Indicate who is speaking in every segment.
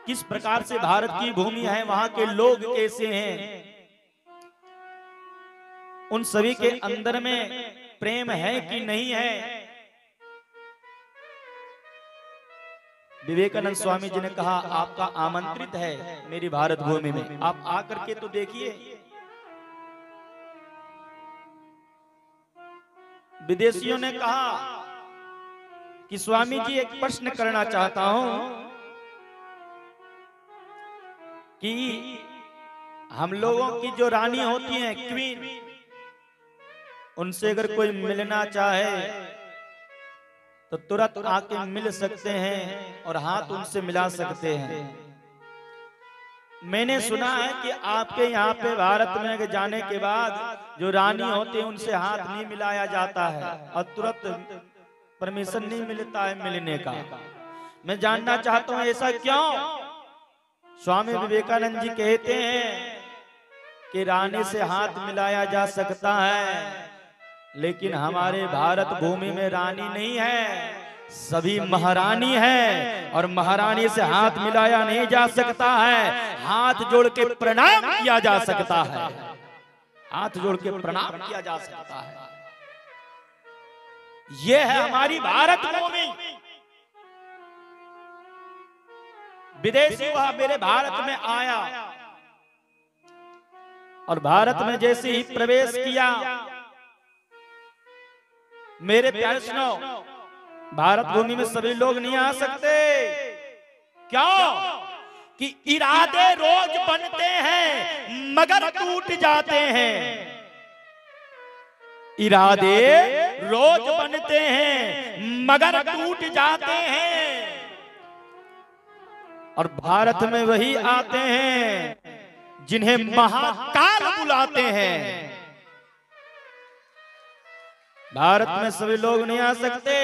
Speaker 1: किस प्रकार से भारत की भूमि है, वहां के लोग कैसे हैं, उन सभी के अंदर में प्रेम है कि नहीं है। विवेकानंद स्वामी जी ने कहा आपका आमंत्रित है मेरी भारत भूमि में, आप आकर के तो देखिए। विदेशियों ने कहा कि स्वामी जी एक प्रश्न करना चाहता हूं कि हम लोगों की जो रानी होती हैं क्वीन, उनसे अगर कोई मिलना चाहे तो तुरंत आके मिल सकते हैं और हाथ उनसे मिला सकते हैं। मैंने सुना है कि आपके यहाँ पे भारत में जाने के बाद जो रानी होती है उनसे हाथ नहीं मिलाया जाता है और तुरंत परमिशन नहीं मिलता है मिलने का। मैं जानना चाहता हूँ ऐसा क्यों। स्वामी विवेकानंद जी कहते हैं कि रानी से हाथ मिलाया जा सकता है, लेकिन हमारे भारत भूमि में रानी नहीं है, सभी महारानी है और महारानी से हाथ मिलाया नहीं जा सकता है, हाथ जोड़ के प्रणाम किया जा सकता है, हाथ जोड़ के प्रणाम किया जा सकता है। यह है हमारी भारत भूमि। विदेशी वह मेरे भारत में आया और भारत में जैसे ही प्रवेश किया, मेरे प्यारे सुनो, भारत भूमि में सभी लोग नहीं आ सकते। क्यों? कि इरादे रोज बनते हैं मगर टूट जाते हैं। इरादे रोज बनते हैं मगर टूट जाते हैं। और भारत में वही आते हैं जिन्हें महाकाल बुलाते हैं। भारत में सभी लोग नहीं आ सकते।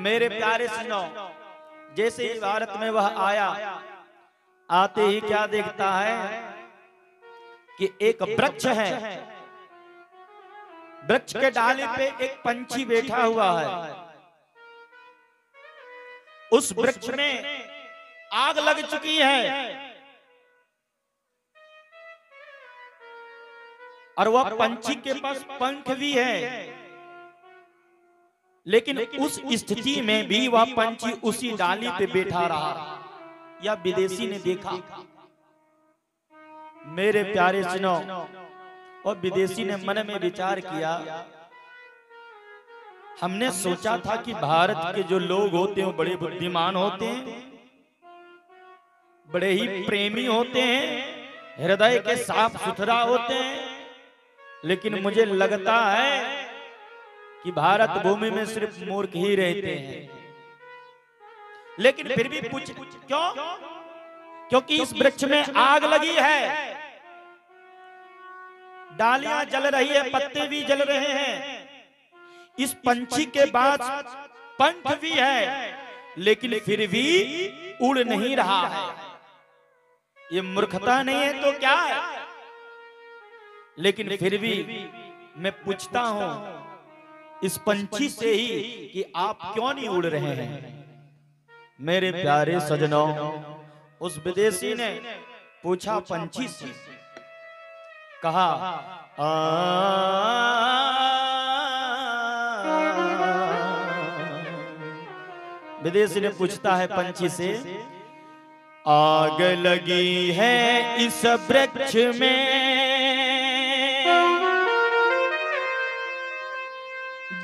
Speaker 1: मेरे प्यारे सुनो, जैसे ही भारत में वह आया, आते ही क्या देखता है कि एक वृक्ष है, वृक्ष के डाली पे एक पंछी बैठा हुआ है। उस वृक्ष में आग लग चुकी है और वह पंछी के पास पंख भी है, लेकिन उस स्थिति में भी वह पंछी उसी डाली पे बैठा रहा। यह विदेशी ने देखा। मेरे प्यारे सुनो, और विदेशी ने मन में विचार किया, हमने सोचा था कि भारत के जो लोग होते हैं वो बड़े बुद्धिमान होते हैं, बड़े ही प्रेमी होते हैं, हृदय के साफ सुथरा होते हैं, लेकिन मुझे लगता है कि भारत भूमि में सिर्फ मूर्ख ही रहते हैं। लेकिन फिर भी पूछ क्यों? क्योंकि इस वृक्ष में आग लगी है, डालियां जल रही है, पत्ते भी जल रहे हैं, इस पंछी के पास पंख भी है, लेकिन फिर भी उड़ नहीं रहा है। ये मूर्खता नहीं है तो क्या है? लेकिन फिर भी मैं पूछता हूं इस पंछी से ही कि आप क्यों नहीं उड़ रहे हैं। मेरे प्यारे सजनों, उस विदेशी ने पूछा पंछी से, कहा विदेशी ने पूछता है पंछी से, आग लगी है इस वृक्ष में,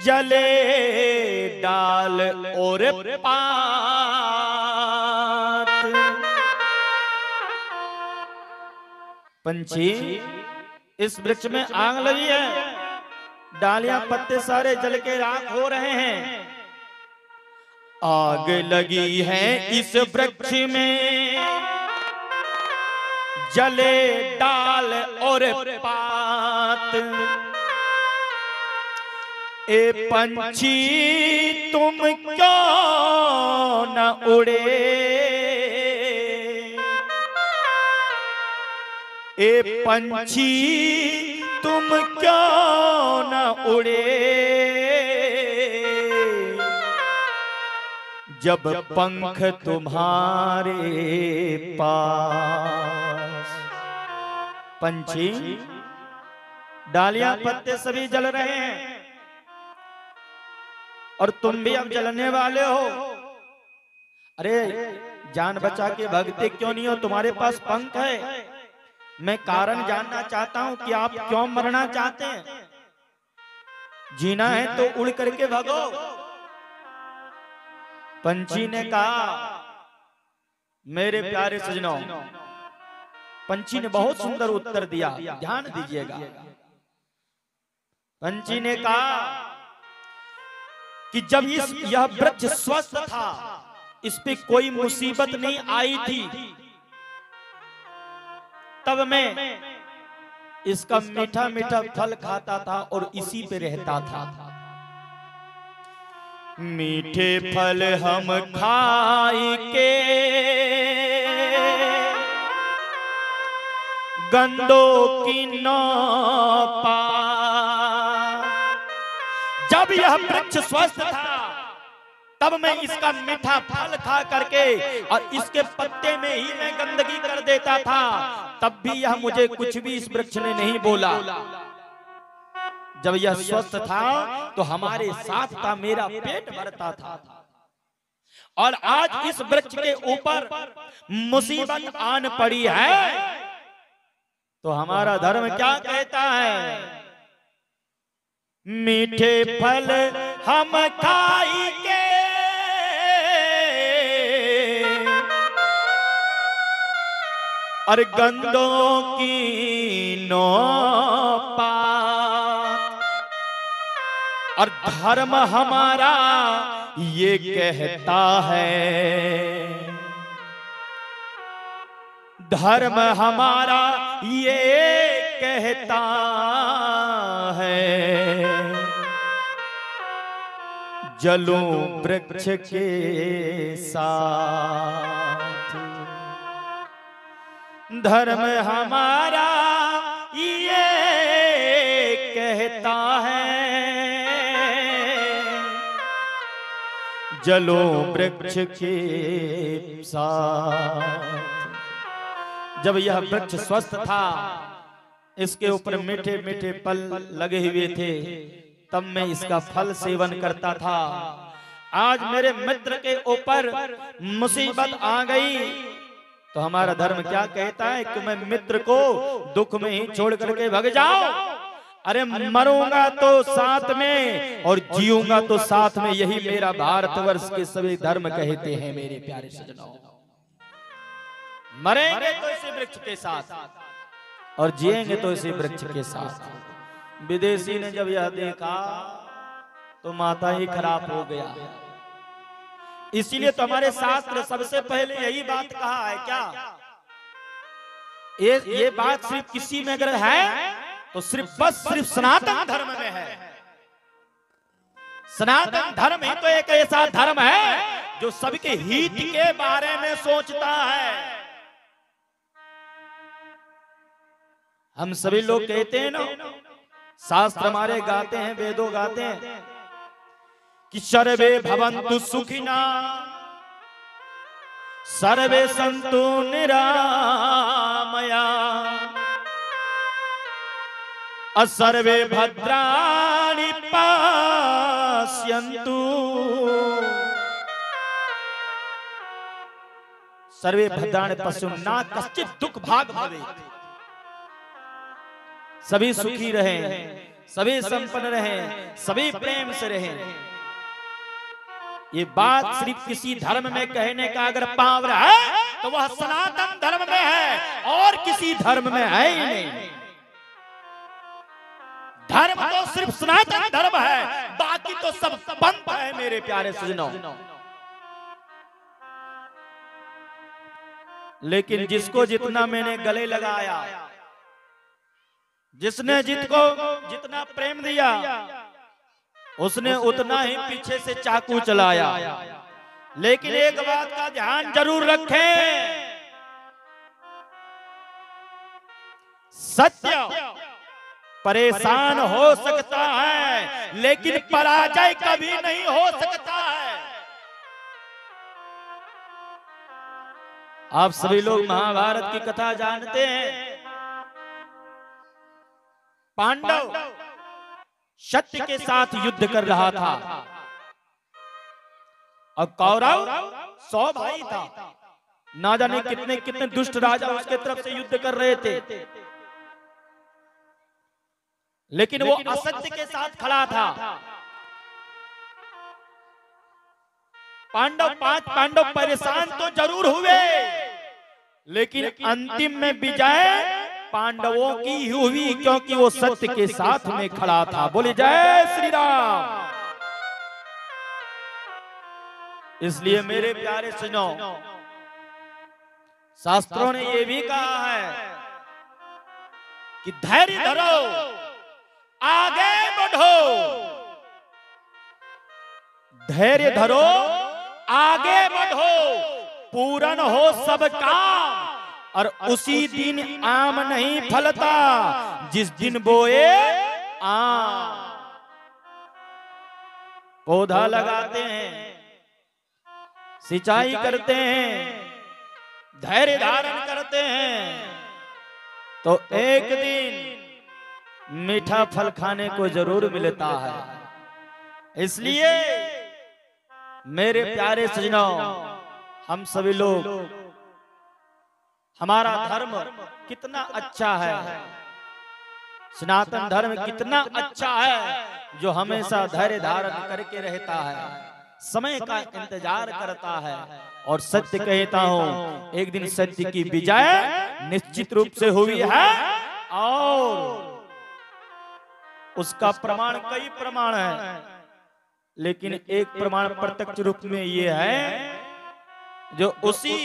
Speaker 1: जले डाल और पात। पंछी, इस वृक्ष में आग लगी है, डालियां पत्ते सारे जल के राख हो रहे हैं। आग लगी है इस वृक्ष में, जले डाल और पात। ए पंछी तुम क्यों न उड़े, ए पंछी तुम क्यों न उड़े, जब पंख तुम्हारे पास। पंछी, डालियां पत्ते सभी जल रहे हैं और तुम भी अब जलने वाले हो। अरे जान बचा के भगते क्यों नहीं हो? तुम्हारे पास पंख है। मैं कारण जानना चाहता हूं कि आप क्यों मरना चाहते हैं। जीना है तो उड़ करके भागो। पंछी ने कहा, मेरे प्यारे सजनों, पंछी ने बहुत सुंदर उत्तर दिया, ध्यान दीजिएगा। पंछी ने कहा कि जब यह वृक्ष स्वस्थ था, इस पे कोई मुसीबत नहीं आई थी, तब मैं इसका मीठा मीठा फल खाता था और इसी पे रहता था। मीठे फल हम खाई के गंदों की न पा। जब यह वृक्ष स्वस्थ था, तब मैं इसका मीठा फल खा करके और इसके पत्ते में ही मैं गंदगी कर देता था, तब भी यह मुझे कुछ भी इस वृक्ष ने नहीं बोला। जब यह स्वस्थ था तो हमारे साथ था, मेरा पेट भरता था। और आज इस वृक्ष के ऊपर मुसीबत आन पड़ी है, तो हमारा धर्म क्या कहता है? मीठे फल हम खाई के और गंदों की नो पात। और धर्म हमारा ये कहता है, धर्म हमारा ये कहता है, जलूं वृक्ष के साथ। धर्म हमारा ये कहता है, जलूं वृक्ष के साथ। जब यह वृक्ष स्वस्थ था, इसके ऊपर मीठे मीठे फल लगे हुए थे, तब मैं इसका फल सेवन करता था। आज मेरे मित्र के ऊपर मुसीबत आ गई, तो हमारा धर्म क्या कहता है कि मैं मित्र को दुख में ही छोड़ करके भाग जाऊं। अरे मरूंगा तो साथ में और जीऊंगा तो साथ में, यही मेरा भारतवर्ष के सभी धर्म कहते हैं। मेरे प्यारे सजनों, मरेंगे तो इसी वृक्ष के साथ और जिएंगे तो इसी वृक्ष के साथ। विदेशी ने जब यह देखा तो माथा ही खराब हो गया। इसीलिए तो हमारे शास्त्र सबसे पहले यही बात कहा है। क्या ये बात सिर्फ किसी में अगर है तो सिर्फ सनातन धर्म में है। सनातन धर्म ही तो एक ऐसा धर्म है जो सबके हित के बारे में सोचता है। हम सभी लोग कहते हैं ना, शास्त्र हमारे गाते हैं, वेदों गाते हैं कि सर्वे भवन्तु सुखिना सर्वे सन्तु निरामया सर्वे भद्राणि पश्यन्तु। सर्वे भद्राणि पश्यन्तु ना कश्चित् दुख भाग् भवेत्। सभी सुखी रहें, सभी संपन्न रहें, सभी प्रेम से रहें। ये बात सिर्फ किसी धर्म में कहने का अगर पावर है तो वह सनातन धर्म में है और किसी धर्म में है ही नहीं। धर्म तो सिर्फ सनातन धर्म है, बाकी तो सब पंथ है। मेरे प्यारे सजनों, लेकिन जिसको जितना मैंने गले लगाया, जिसने जितना प्रेम दिया, उसने उतना ही पीछे से चाकू चलाया। लेकिन एक बात का ध्यान जरूर रखें, सत्य परेशान हो सकता है लेकिन पराजय कभी नहीं हो सकता है। आप सभी लोग महाभारत की कथा जानते हैं। पांडव सत्य के साथ युद्ध कर रहा था और कौरव 100 भाई था। ना जाने कितने कितने दुष्ट राजा उसके तरफ से युद्ध कर रहे थे, लेकिन वो असत्य के साथ खड़ा था। पांच पांडव परेशान तो जरूर हुए, लेकिन अंतिम में विजय पांडवों की ही हुई, क्योंकि वो सत्य के साथ में खड़ा था। बोले जय श्री राम। इसलिए मेरे प्यारे सुनो, शास्त्रों ने ये भी कहा है कि धैर्य धरो, आगे बढ़ो। धैर्य धरो, आगे बढ़ो, पूर्ण हो सब काम। और उसी दिन आम नहीं फलता जिस दिन बोए आम। पौधा लगाते हैं, सिंचाई करते हैं, धैर्य धारण करते हैं, तो एक दिन मीठा फल खाने को जरूर मिलता है। इसलिए मेरे प्यारे सजनों, हम सभी लोग, हमारा धर्म कितना अच्छा है, सनातन धर्म कितना अच्छा है, जो हमेशा धैर्य धारण करके रहता है, समय का इंतजार करता है। और सत्य कहता हूं, एक दिन सत्य की विजय निश्चित रूप से हुई है। और उसका प्रमाण कई प्रमाण है, लेकिन एक प्रमाण प्रत्यक्ष रूप में ये है, जो उसी